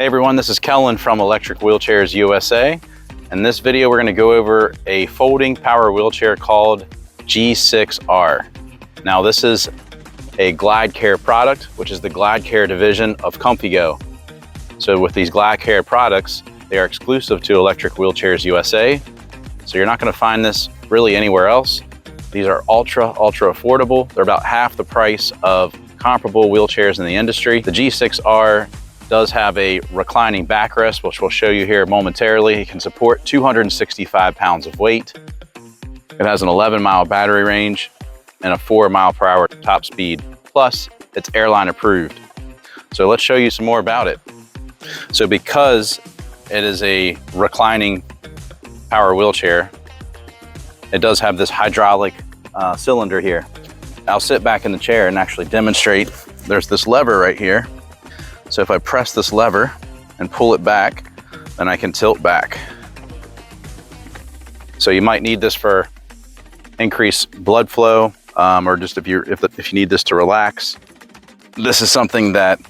Hey everyone, this is Kellen from Electric Wheelchairs USA. In this video, we're going to go over a folding power wheelchair called G-6R. Now this is a Glide Care product, which is the Glide Care division of ComfyGo. So with these Glide Care products, they are exclusive to Electric Wheelchairs USA. So you're not going to find this really anywhere else. These are ultra affordable. They're about half the price of comparable wheelchairs in the industry. The G-6R does have a reclining backrest, which we'll show you here momentarily. It can support 265 pounds of weight. It has an 11-mile battery range and a 4-mile-per-hour top speed. Plus, it's airline approved. So let's show you some more about it. So because it is a reclining power wheelchair, it does have this hydraulic cylinder here. I'll sit back in the chair and actually demonstrate. There's this lever right here. So if I press this lever and pull it back, then I can tilt back. So you might need this for increased blood flow, or just if you need this to relax. This is something that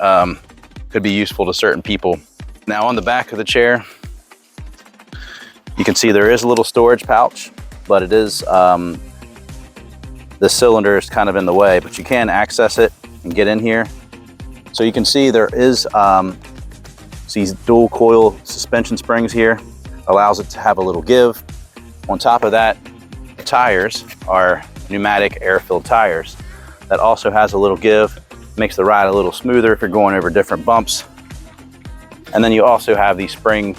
could be useful to certain people. Now on the back of the chair, you can see there is a little storage pouch, but it is, the cylinder is kind of in the way, but you can access it and get in here. So you can see there is these dual coil suspension springs here, allows it to have a little give. On top of that, the tires are pneumatic air-filled tires. That also has a little give, makes the ride a little smoother if you're going over different bumps. And then you also have these spring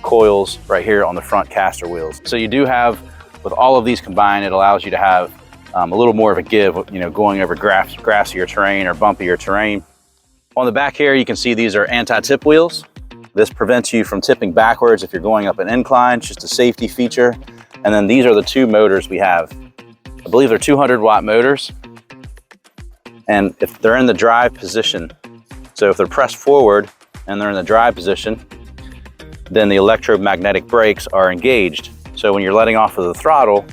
coils right here on the front caster wheels. So you do have, with all of these combined, it allows you to have a little more of a give, going over grassier terrain or bumpier terrain. On the back here, you can see these are anti-tip wheels. This prevents you from tipping backwards if you're going up an incline. It's just a safety feature. And then these are the two motors we have. I believe they're 200-watt motors. And if they're in the drive position, so if they're pressed forward and they're in the drive position, then the electromagnetic brakes are engaged. So when you're letting off of the throttle,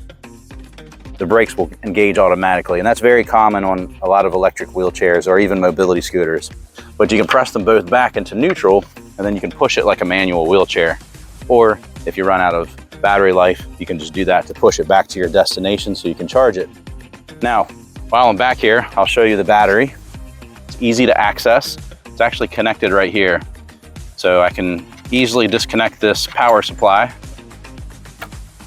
the brakes will engage automatically. And that's very common on a lot of electric wheelchairs or even mobility scooters. But you can press them both back into neutral, and then you can push it like a manual wheelchair. Or if you run out of battery life, you can just do that to push it back to your destination so you can charge it. Now, while I'm back here, I'll show you the battery. It's easy to access. It's actually connected right here. So I can easily disconnect this power supply.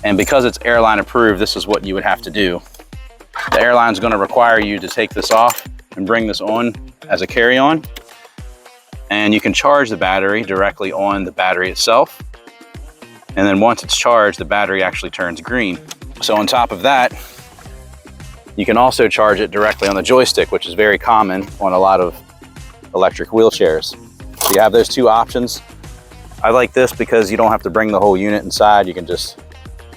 And because it's airline approved, this is what you would have to do. The airline's going to require you to take this off and bring this on as a carry-on. And you can charge the battery directly on the battery itself. And then once it's charged, the battery actually turns green. So on top of that, you can also charge it directly on the joystick, which is very common on a lot of electric wheelchairs. So you have those two options. I like this because you don't have to bring the whole unit inside. You can just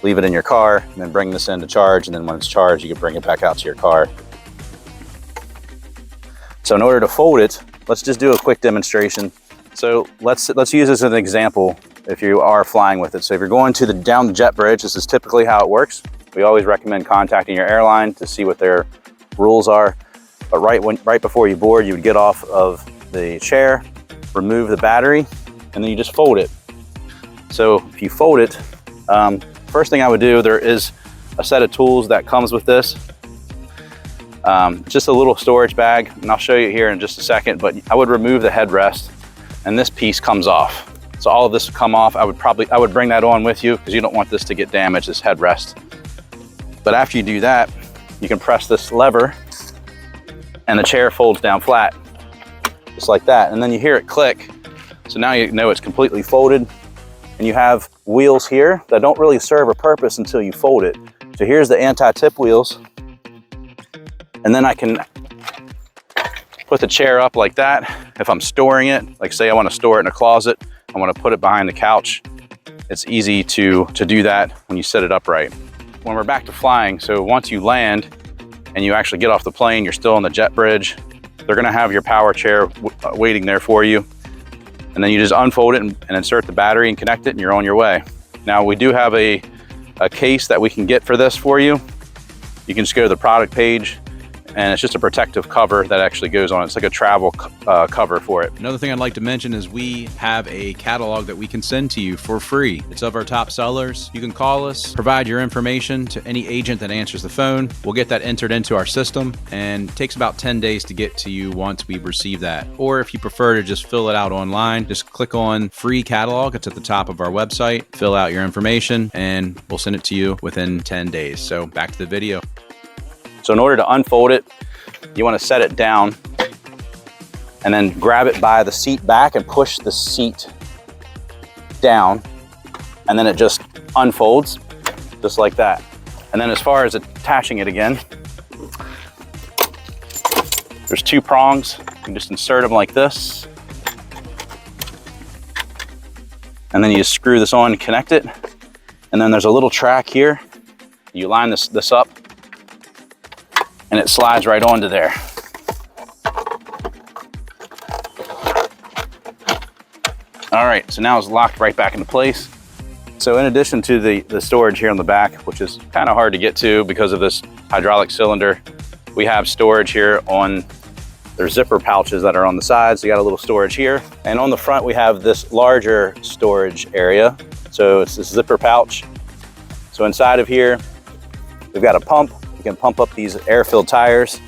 leave it in your car and then bring this in to charge. And then when it's charged, you can bring it back out to your car. So in order to fold it, let's just do a quick demonstration. So let's use this as an example if you are flying with it. So if you're going down the jet bridge, this is typically how it works. We always recommend contacting your airline to see what their rules are. But right before you board, you would get off of the chair, remove the battery, and then you just fold it. So if you fold it, first thing I would do, there is a set of tools that comes with this. Just a little storage bag, and I'll show you here in just a second, but I would remove the headrest and this piece comes off. So all of this would come off. I would bring that on with you because you don't want this to get damaged, this headrest. But after you do that, you can press this lever and the chair folds down flat, just like that. And then you hear it click. So now you know it's completely folded. And you have wheels here that don't really serve a purpose until you fold it. So here's the anti-tip wheels. And then I can put the chair up like that. If I'm storing it, like say I want to store it in a closet, I want to put it behind the couch. It's easy to do that when you set it upright. When we're back to flying, so once you land and you actually get off the plane, you're still on the jet bridge, they're going to have your power chair waiting there for you. And then you just unfold it and insert the battery and connect it and you're on your way. Now we do have a case that we can get for this for you. You can just go to the product page and it's just a protective cover that actually goes on. It's like a travel cover for it. Another thing I'd like to mention is we have a catalog that we can send to you for free. It's of our top sellers. You can call us, provide your information to any agent that answers the phone. We'll get that entered into our system, and it takes about 10 days to get to you once we receive that. Or if you prefer to just fill it out online, just click on free catalog. It's at the top of our website. Fill out your information and we'll send it to you within 10 days. So back to the video. So in order to unfold it, you want to set it down and then grab it by the seat back and push the seat down, and then it just unfolds just like that. And then as far as attaching it again, there's 2 prongs. You can just insert them like this, and then you just screw this on and connect it. And then there's a little track here. You line this up, and it slides right onto there. All right, so now it's locked right back into place. So in addition to the storage here on the back, which is kind of hard to get to because of this hydraulic cylinder, we have storage here on, there's zipper pouches that are on the sides. So you got a little storage here. And on the front, we have this larger storage area. So it's this zipper pouch. So inside of here, we've got a pump. You can pump up these air-filled tires.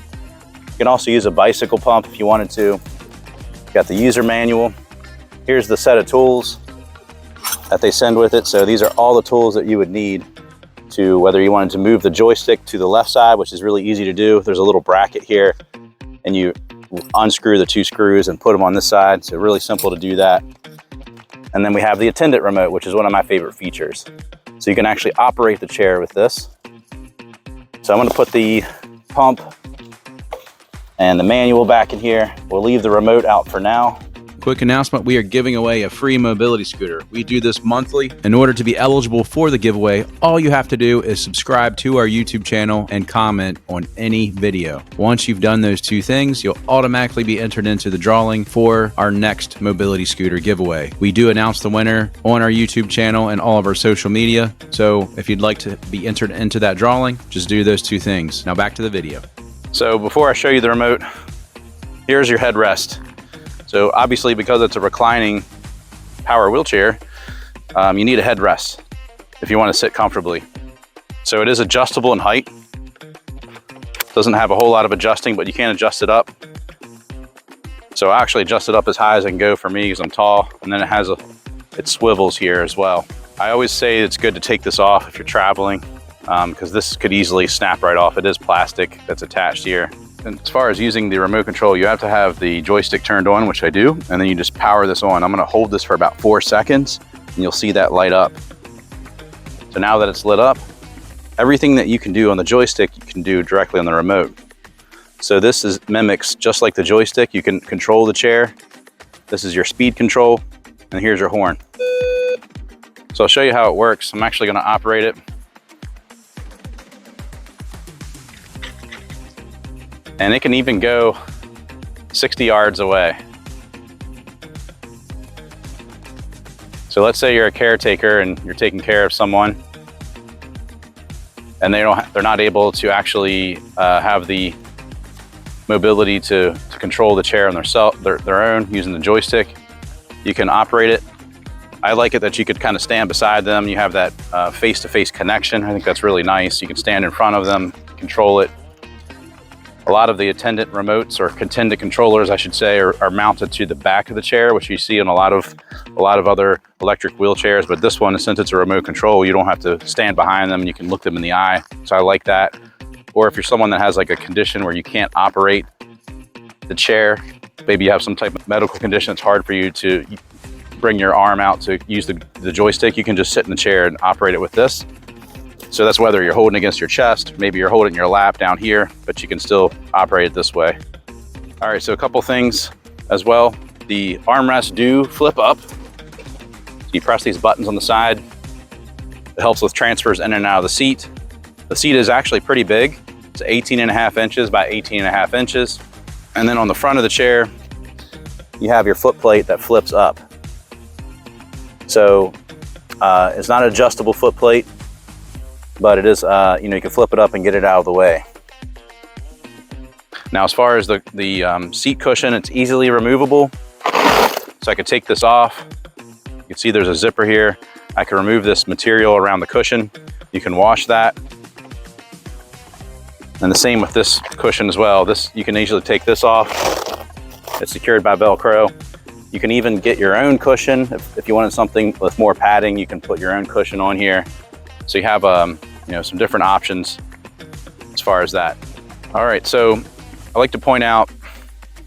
You can also use a bicycle pump if you wanted to. You've got the user manual. Here's the set of tools that they send with it. So these are all the tools that you would need to, whether you wanted to move the joystick to the left side, which is really easy to do. There's a little bracket here, and you unscrew the 2 screws and put them on this side. So really simple to do that. And then we have the Attendant remote, which is one of my favorite features. So you can actually operate the chair with this. So I'm going to put the pump and the manual back in here. We'll leave the remote out for now. Quick announcement, we are giving away a free mobility scooter. We do this monthly. In order to be eligible for the giveaway, all you have to do is subscribe to our YouTube channel and comment on any video. Once you've done those 2 things, you'll automatically be entered into the drawing for our next mobility scooter giveaway. We do announce the winner on our YouTube channel and all of our social media. So if you'd like to be entered into that drawing, just do those 2 things. Now back to the video. So before I show you the remote, here's your headrest. So obviously, because it's a reclining power wheelchair, you need a headrest if you want to sit comfortably. So it is adjustable in height. Doesn't have a whole lot of adjusting, but you can adjust it up. So I actually adjust it up as high as I can go for me because I'm tall, and then it swivels here as well. I always say it's good to take this off if you're traveling because this could easily snap right off. It is plastic that's attached here. And as far as using the remote control, you have to have the joystick turned on, which I do, and then you just power this on. I'm gonna hold this for about 4 seconds, and you'll see that light up. So now that it's lit up, everything that you can do on the joystick, you can do directly on the remote. So this mimics just like the joystick. You can control the chair. This is your speed control, and here's your horn. So I'll show you how it works. I'm actually gonna operate it. And it can even go 60 yards away. So let's say you're a caretaker and you're taking care of someone, and they're not able to actually have the mobility to control the chair on their own using the joystick. You can operate it. I like it that you could kind of stand beside them. You have that face-to-face connection. I think that's really nice. You can stand in front of them, control it. A lot of the Attendant remotes, or Attendant controllers, I should say, are mounted to the back of the chair, which you see in a lot of other electric wheelchairs. But this one, since it's a remote control, you don't have to stand behind them and you can look them in the eye. So I like that. Or if you're someone that has like a condition where you can't operate the chair, maybe you have some type of medical condition, it's hard for you to bring your arm out to use the joystick, you can just sit in the chair and operate it with this. So that's whether you're holding against your chest, maybe you're holding your lap down here, but you can still operate it this way. All right, so a couple things as well. The armrests do flip up. So you press these buttons on the side. It helps with transfers in and out of the seat. The seat is actually pretty big. It's 18.5 inches by 18.5 inches. And then on the front of the chair, you have your foot plate that flips up. So it's not an adjustable foot plate, but it is, you can flip it up and get it out of the way. Now, as far as the seat cushion, it's easily removable. So I could take this off. You can see there's a zipper here. I can remove this material around the cushion. You can wash that. And the same with this cushion as well. You can easily take this off. It's secured by Velcro. You can even get your own cushion. If you wanted something with more padding, you can put your own cushion on here. So you have some different options as far as that. All right, so I like to point out,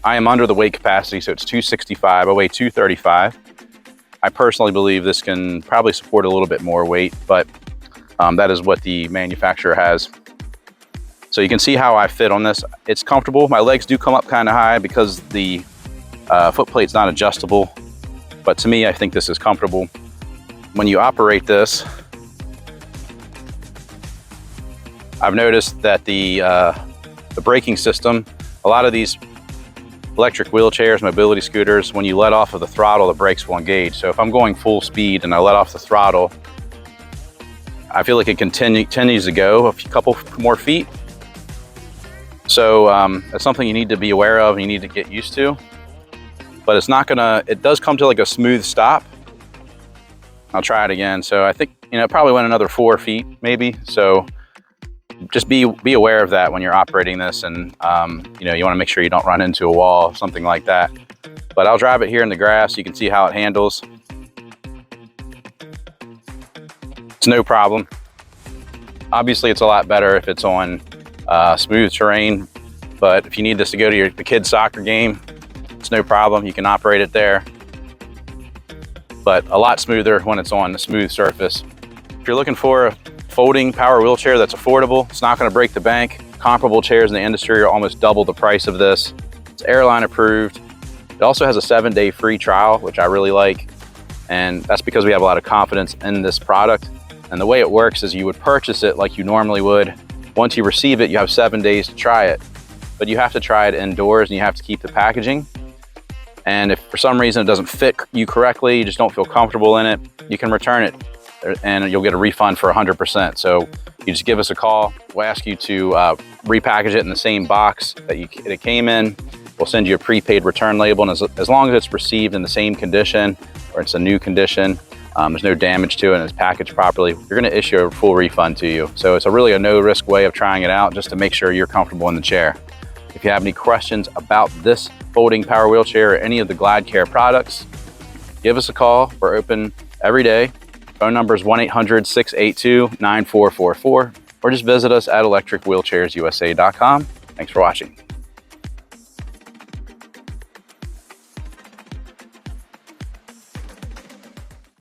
I am under the weight capacity, so it's 265, I weigh 235. I personally believe this can probably support a little bit more weight, but that is what the manufacturer has. So you can see how I fit on this. It's comfortable. My legs do come up kind of high because the foot plate's not adjustable, but to me, I think this is comfortable. When you operate this, I've noticed that the braking system, a lot of these electric wheelchairs, mobility scooters, when you let off of the throttle, the brakes will engage. So if I'm going full speed and I let off the throttle, I feel like it continues to go a couple more feet. So that's something you need to be aware of and you need to get used to. But it's not gonna, it does come to like a smooth stop. I'll try it again. So I think, it probably went another 4 feet maybe. So just be aware of that when you're operating this, and you wanna make sure you don't run into a wall, something like that. But I'll drive it here in the grass. You can see how it handles. It's no problem. Obviously it's a lot better if it's on smooth terrain, but if you need this to go to the kids' soccer game, it's no problem. You can operate it there, but a lot smoother when it's on a smooth surface. If you're looking for a folding power wheelchair that's affordable, it's not going to break the bank. Comparable chairs in the industry are almost double the price of this. It's airline approved. It also has a 7-day free trial, which I really like, and that's because we have a lot of confidence in this product. And the way it works is you would purchase it like you normally would. Once you receive it, you have 7 days to try it, but you have to try it indoors and you have to keep the packaging. And if for some reason it doesn't fit you correctly, you just don't feel comfortable in it, you can return it and you'll get a refund for 100%. So you just give us a call. We'll ask you to repackage it in the same box that it came in. We'll send you a prepaid return label, and as long as it's received in the same condition or it's a new condition, there's no damage to it and it's packaged properly, you're gonna issue a full refund to you. So it's really a no-risk way of trying it out, just to make sure you're comfortable in the chair. If you have any questions about this folding power wheelchair or any of the Glide Care products, give us a call. We're open every day. Phone number is 1-800-682-9444, or just visit us at electricwheelchairsusa.com. Thanks for watching.